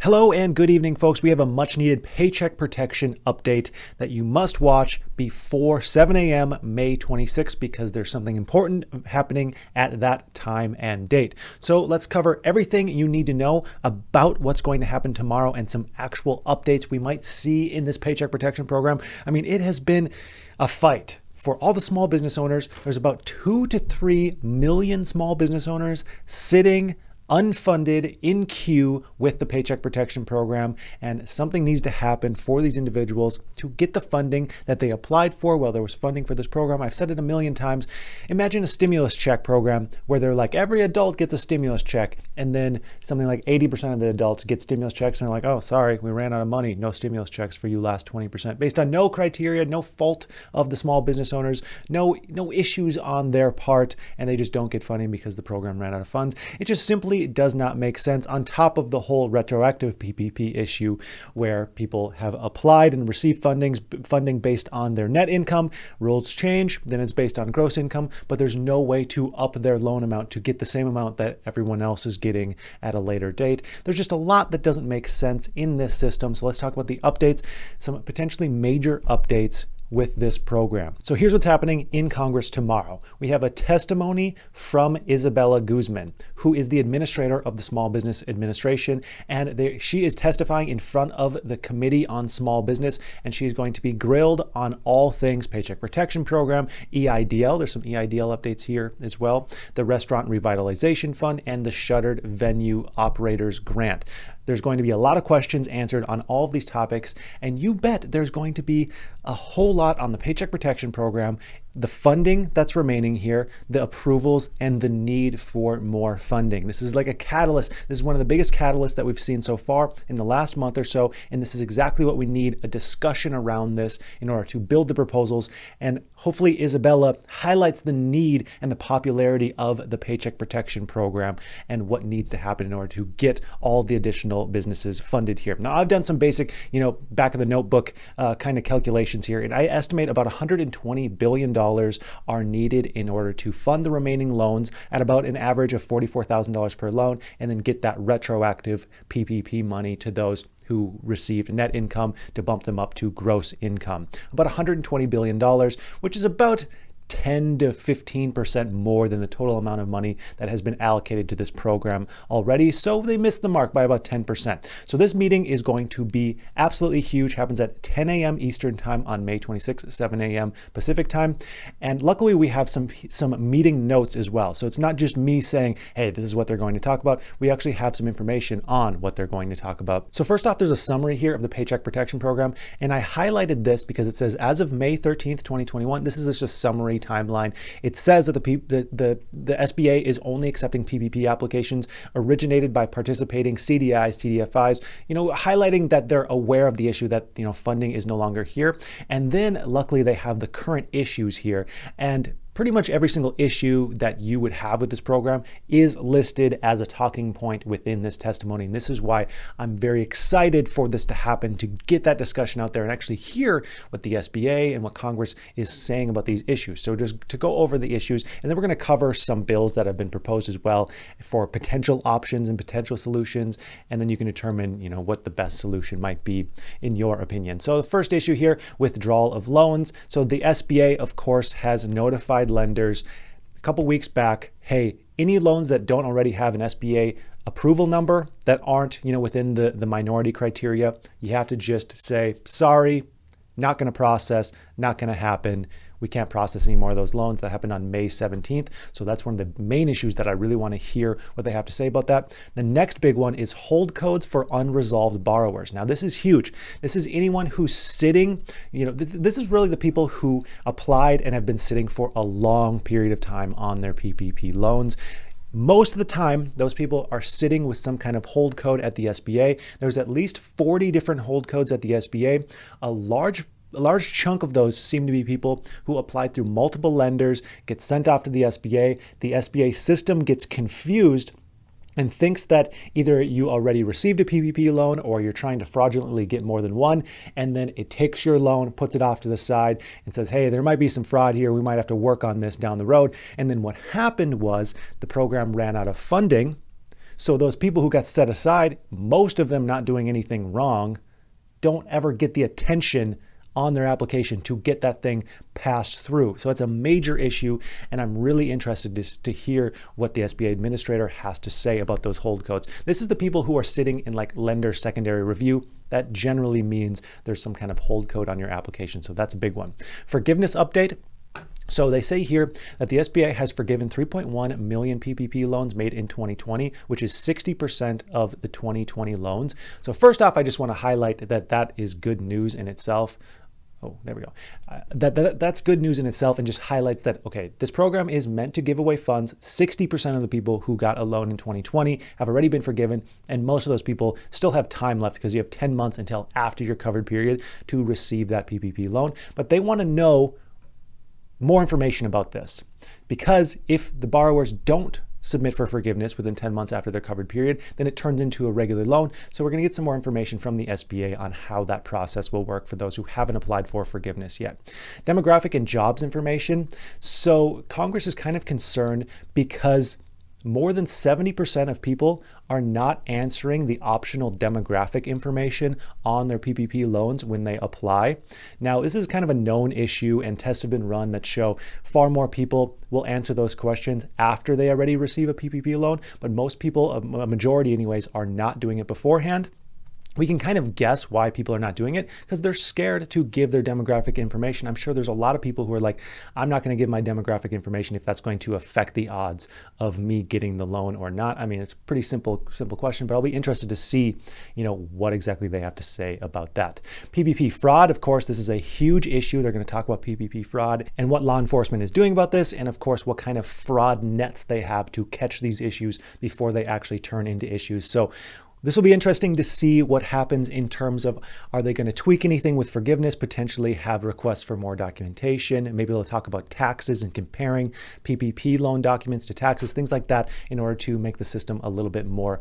Hello and good evening, folks. We have a much needed paycheck protection update that you must watch before 7 a.m. May 26th because there's something important happening at that time and date. So let's cover everything you need to know about what's going to happen tomorrow and some actual updates we might see in this paycheck protection program. I mean, it has been a fight. For all the small business owners, there's about 2 to 3 million small business owners sitting unfunded in queue with the Paycheck Protection Program, and something needs to happen for these individuals to get the funding that they applied for while there was funding for this program. I've said it a million times. Imagine a stimulus check program where they're like, every adult gets a stimulus check, and then something like 80% of the adults get stimulus checks and they're like, oh, sorry, we ran out of money. No stimulus checks for you last 20%, based on no criteria, no fault of the small business owners, no issues on their part, and they just don't get funding because the program ran out of funds. It just simply does not make sense, on top of the whole retroactive PPP issue where people have applied and received funding based on their net income. Rules change, then it's based on gross income, but there's no way to up their loan amount to get the same amount that everyone else is getting at a later date. There's just a lot that doesn't make sense in this system. So let's talk about the updates, some potentially major updates with this program. So here's what's happening in Congress tomorrow. We have a testimony from Isabella Guzman, who is the administrator of the Small Business Administration, and she is testifying in front of the Committee on Small Business, and she's going to be grilled on all things Paycheck Protection Program, EIDL, there's some EIDL updates here as well, the Restaurant Revitalization Fund, and the Shuttered Venue Operators Grant. There's going to be a lot of questions answered on all of these topics, and you bet there's going to be a whole lot on the Paycheck Protection Program, the funding that's remaining here, the approvals, and the need for more funding. This is like a catalyst. This is one of the biggest catalysts that we've seen so far in the last month or so, and this is exactly what we need, a discussion around this in order to build the proposals. And hopefully Isabella highlights the need and the popularity of the Paycheck Protection Program and what needs to happen in order to get all the additional businesses funded here. Now, I've done some basic, back of the notebook kind of calculations here, and I estimate about $120 billion are needed in order to fund the remaining loans at about an average of $44,000 per loan, and then get that retroactive PPP money to those who received net income to bump them up to gross income. About $120 billion, which is about 10 to 15% more than the total amount of money that has been allocated to this program already. So they missed the mark by about 10%. So this meeting is going to be absolutely huge. Happens at 10 a.m. Eastern time on May 26th, 7 a.m. Pacific time. And luckily we have some meeting notes as well. So it's not just me saying, hey, this is what they're going to talk about. We actually have some information on what they're going to talk about. So first off, there's a summary here of the Paycheck Protection Program. And I highlighted this because it says as of May 13th, 2021, this is just a summary timeline. It says that the SBA is only accepting PPP applications originated by participating CDIs, TDFIs, highlighting that they're aware of the issue that, funding is no longer here. And then luckily they have the current issues here, and pretty much every single issue that you would have with this program is listed as a talking point within this testimony. And this is why I'm very excited for this to happen, to get that discussion out there and actually hear what the SBA and what Congress is saying about these issues. So just to go over the issues, and then we're going to cover some bills that have been proposed as well for potential options and potential solutions. And then you can determine, what the best solution might be in your opinion. So the first issue here, withdrawal of loans. So the SBA, of course, has notified lenders a couple weeks back, hey, any loans that don't already have an SBA approval number that aren't, within the minority criteria, you have to just say, sorry, not going to process, not going to happen. We can't process any more of those loans. That happened on May 17th. So that's one of the main issues that I really want to hear what they have to say about that. The next big one is hold codes for unresolved borrowers. Now, this is huge. This is anyone who's sitting, this is really the people who applied and have been sitting for a long period of time on their PPP loans. Most of the time, those people are sitting with some kind of hold code at the SBA. There's at least 40 different hold codes at the SBA. A large chunk of those seem to be people who applied through multiple lenders, get sent off to the SBA. The SBA system gets confused and thinks that either you already received a PPP loan or you're trying to fraudulently get more than one, and then it takes your loan, puts it off to the side, and says, hey, there might be some fraud here. We might have to work on this down the road. And then what happened was the program ran out of funding. So those people who got set aside, most of them not doing anything wrong, don't ever get the attention on their application to get that thing passed through. So it's a major issue, and I'm really interested to hear what the SBA administrator has to say about those hold codes. This is the people who are sitting in like lender secondary review. That generally means there's some kind of hold code on your application. So that's a big one. Forgiveness update. So they say here that the SBA has forgiven 3.1 million PPP loans made in 2020, which is 60% of the 2020 loans. So first off, I just want to highlight that that is good news in itself. Oh, there we go. That's good news in itself, and just highlights that, okay, this program is meant to give away funds. 60% of the people who got a loan in 2020 have already been forgiven, and most of those people still have time left because you have 10 months until after your covered period to receive that PPP loan. But they want to know more information about this, because if the borrowers don't submit for forgiveness within 10 months after their covered period, then it turns into a regular loan. So we're going to get some more information from the SBA on how that process will work for those who haven't applied for forgiveness yet. Demographic and jobs information. So Congress is kind of concerned because more than 70% of people are not answering the optional demographic information on their PPP loans when they apply. Now, this is kind of a known issue, and tests have been run that show far more people will answer those questions after they already receive a PPP loan, but most people, a majority anyways, are not doing it beforehand. We can kind of guess why people are not doing it, because they're scared to give their demographic information. I'm sure there's a lot of people who are like, I'm not going to give my demographic information if that's going to affect the odds of me getting the loan or not. I mean, it's a pretty simple question, but I'll be interested to see, what exactly they have to say about that. PPP fraud, of course, this is a huge issue. They're going to talk about PPP fraud and what law enforcement is doing about this, and of course, what kind of fraud nets they have to catch these issues before they actually turn into issues. So this will be interesting to see what happens in terms of, are they going to tweak anything with forgiveness, potentially have requests for more documentation, and maybe they'll talk about taxes and comparing PPP loan documents to taxes, things like that, in order to make the system a little bit more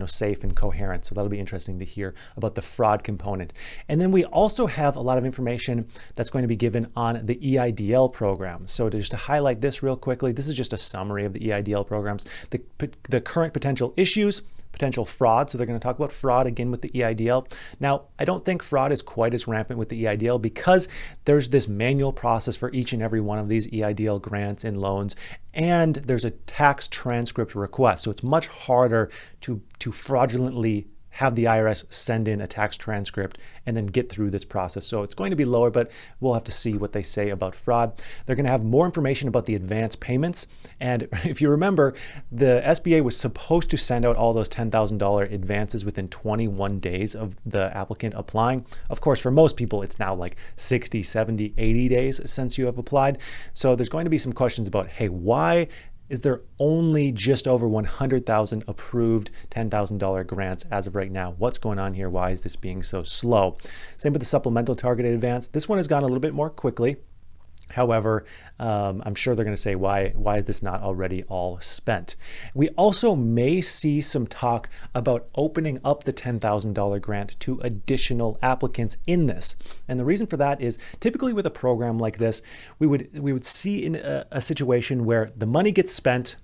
safe and coherent. So that'll be interesting to hear about the fraud component. And then we also have a lot of information that's going to be given on the EIDL program. So just to highlight this real quickly, this is just a summary of the EIDL programs, the current potential issues, potential fraud. So they're going to talk about fraud again with the EIDL. Now, I don't think fraud is quite as rampant with the EIDL because there's this manual process for each and every one of these EIDL grants and loans, and there's a tax transcript request. So it's much harder to fraudulently have the IRS send in a tax transcript and then get through this process. So it's going to be lower, but we'll have to see what they say about fraud. They're going to have more information about the advance payments. And if you remember, the SBA was supposed to send out all those $10,000 advances within 21 days of the applicant applying. Of course, for most people, it's now like 60, 70, 80 days since you have applied. So there's going to be some questions about, hey, why is there only just over 100,000 approved $10,000 grants as of right now? What's going on here? Why is this being so slow? Same with the supplemental targeted advance. This one has gone a little bit more quickly. However, I'm sure they're going to say, why is this not already all spent? We also may see some talk about opening up the $10,000 grant to additional applicants in this. And the reason for that is typically with a program like this, we would see in a situation where the money gets spent,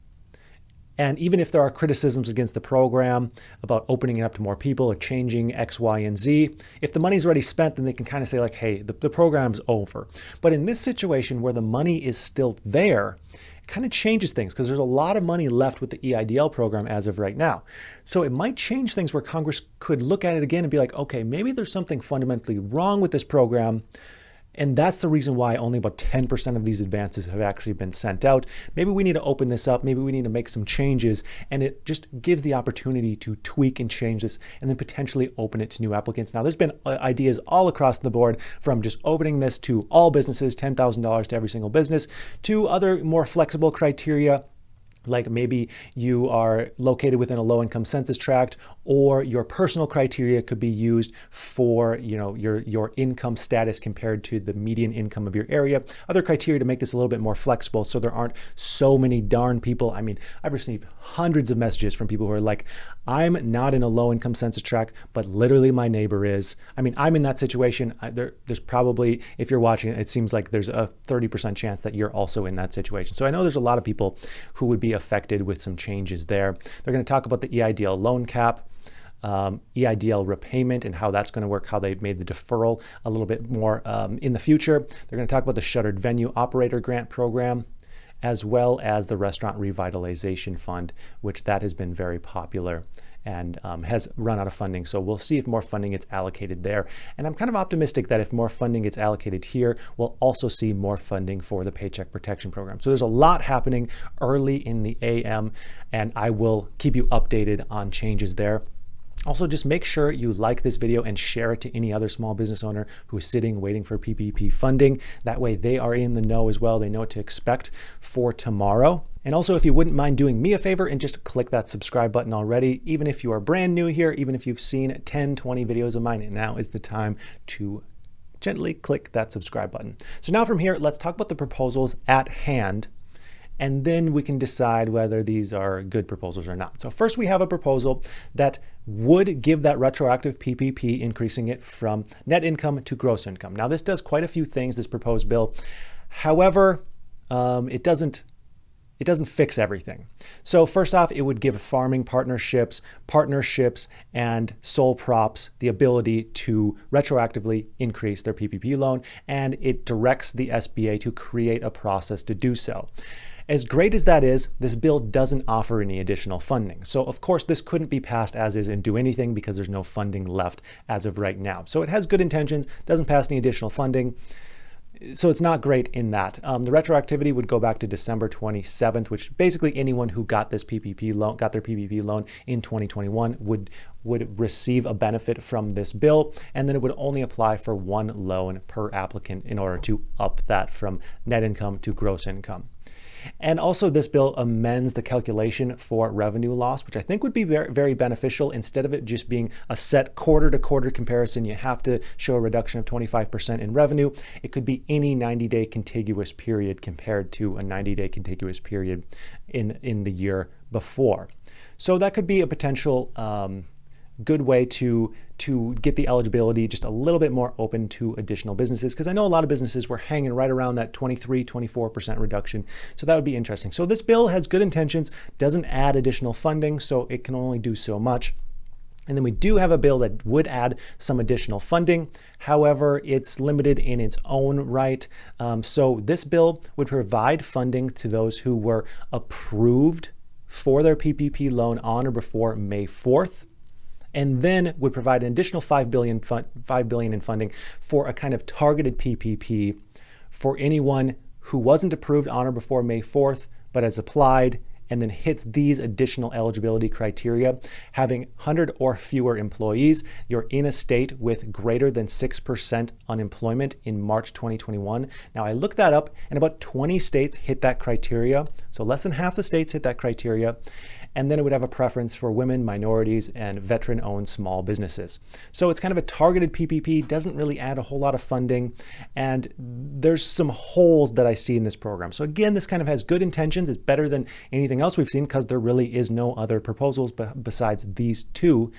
and even if there are criticisms against the program about opening it up to more people or changing X, Y, and Z, if the money's already spent, then they can kind of say like, hey, the program's over. But in this situation where the money is still there, it kind of changes things because there's a lot of money left with the EIDL program as of right now. So it might change things where Congress could look at it again and be like, okay, maybe there's something fundamentally wrong with this program, and that's the reason why only about 10% of these advances have actually been sent out. Maybe we need to open this up. Maybe we need to make some changes. And it just gives the opportunity to tweak and change this and then potentially open it to new applicants. Now, there's been ideas all across the board, from just opening this to all businesses, $10,000 to every single business, to other more flexible criteria, like maybe you are located within a low-income census tract, or your personal criteria could be used for, your income status compared to the median income of your area. Other criteria to make this a little bit more flexible so there aren't so many darn people. I mean, I've received hundreds of messages from people who are like, I'm not in a low income census tract, but literally my neighbor is. I mean, I'm in that situation. There's probably, if you're watching it seems like there's a 30% chance that you're also in that situation. So I know there's a lot of people who would be affected with some changes there. They're going to talk about the EIDL loan cap, EIDL repayment and how that's going to work, how they've made the deferral a little bit more in the future. They're going to talk about the Shuttered Venue Operator Grant Program, as well as the Restaurant Revitalization Fund, which that has been very popular and has run out of funding. So we'll see if more funding gets allocated there. And I'm kind of optimistic that if more funding gets allocated here, we'll also see more funding for the Paycheck Protection Program. So there's a lot happening early in the AM, and I will keep you updated on changes there. Also, just make sure you like this video and share it to any other small business owner who is sitting waiting for PPP funding. That way they are in the know as well. They know what to expect for tomorrow. And also, if you wouldn't mind doing me a favor and just click that subscribe button already, even if you are brand new here, even if you've seen 10, 20 videos of mine, now is the time to gently click that subscribe button. So now from here, let's talk about the proposals at hand, and then we can decide whether these are good proposals or not. So first we have a proposal that would give that retroactive PPP, increasing it from net income to gross income. Now this does quite a few things, this proposed bill. However, it doesn't fix everything. So first off, it would give farming partnerships, and sole props the ability to retroactively increase their PPP loan, and it directs the SBA to create a process to do so. As great as that is, this bill doesn't offer any additional funding. So of course, this couldn't be passed as is and do anything because there's no funding left as of right now. So it has good intentions, doesn't pass any additional funding. So it's not great in that. The retroactivity would go back to December 27th, which basically anyone who got this PPP loan, got their PPP loan in 2021 would receive a benefit from this bill. And then it would only apply for one loan per applicant in order to up that from net income to gross income. And also this bill amends the calculation for revenue loss, which I think would be very, very beneficial. Instead of it just being a set quarter-to-quarter comparison, you have to show a reduction of 25% in revenue. It could be any 90-day contiguous period compared to a 90-day contiguous period in the year before. So that could be a potential good way to get the eligibility just a little bit more open to additional businesses, because I know a lot of businesses were hanging right around that 23-24% reduction. So that would be interesting. So this bill has good intentions, doesn't add additional funding, so it can only do so much. And then we do have a bill that would add some additional funding. However, it's limited in its own right. So this bill would provide funding to those who were approved for their PPP loan on or before May 4th. And then would provide an additional $5 billion in funding for a kind of targeted PPP for anyone who wasn't approved on or before May 4th, but has applied and then hits these additional eligibility criteria, having 100 or fewer employees. You're in a state with greater than 6% unemployment in March 2021. Now I looked that up, and about 20 states hit that criteria. So less than half the states hit that criteria. And then it would have a preference for women, minorities, and veteran-owned small businesses. So it's kind of a targeted PPP, doesn't really add a whole lot of funding, and there's some holes that I see in this program. So again, this kind of has good intentions. It's better than anything else we've seen because there really is no other proposals besides these two.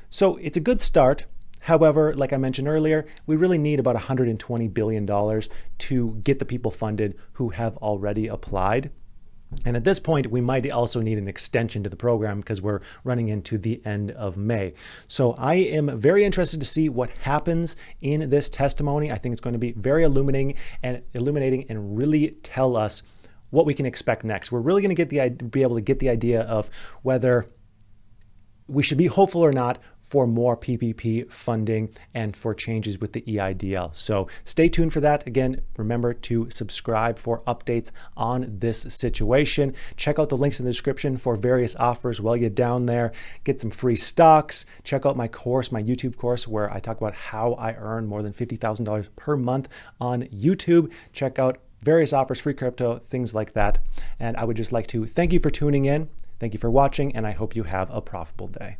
So it's a good start. However, like I mentioned earlier, we really need about $120 billion to get the people funded who have already applied. And at this point, we might also need an extension to the program because we're running into the end of May. So I am very interested to see what happens in this testimony. I think it's going to be very illuminating and really tell us what we can expect next. We're really going to be able to get the idea of whether we should be hopeful or not for more PPP funding and for changes with the EIDL. So stay tuned for that. Again, remember to subscribe for updates on this situation. Check out the links in the description for various offers while you're down there. Get some free stocks. Check out my course, my YouTube course, where I talk about how I earn more than $50,000 per month on YouTube. Check out various offers, free crypto, things like that. And I would just like to thank you for tuning in. Thank you for watching, and I hope you have a profitable day.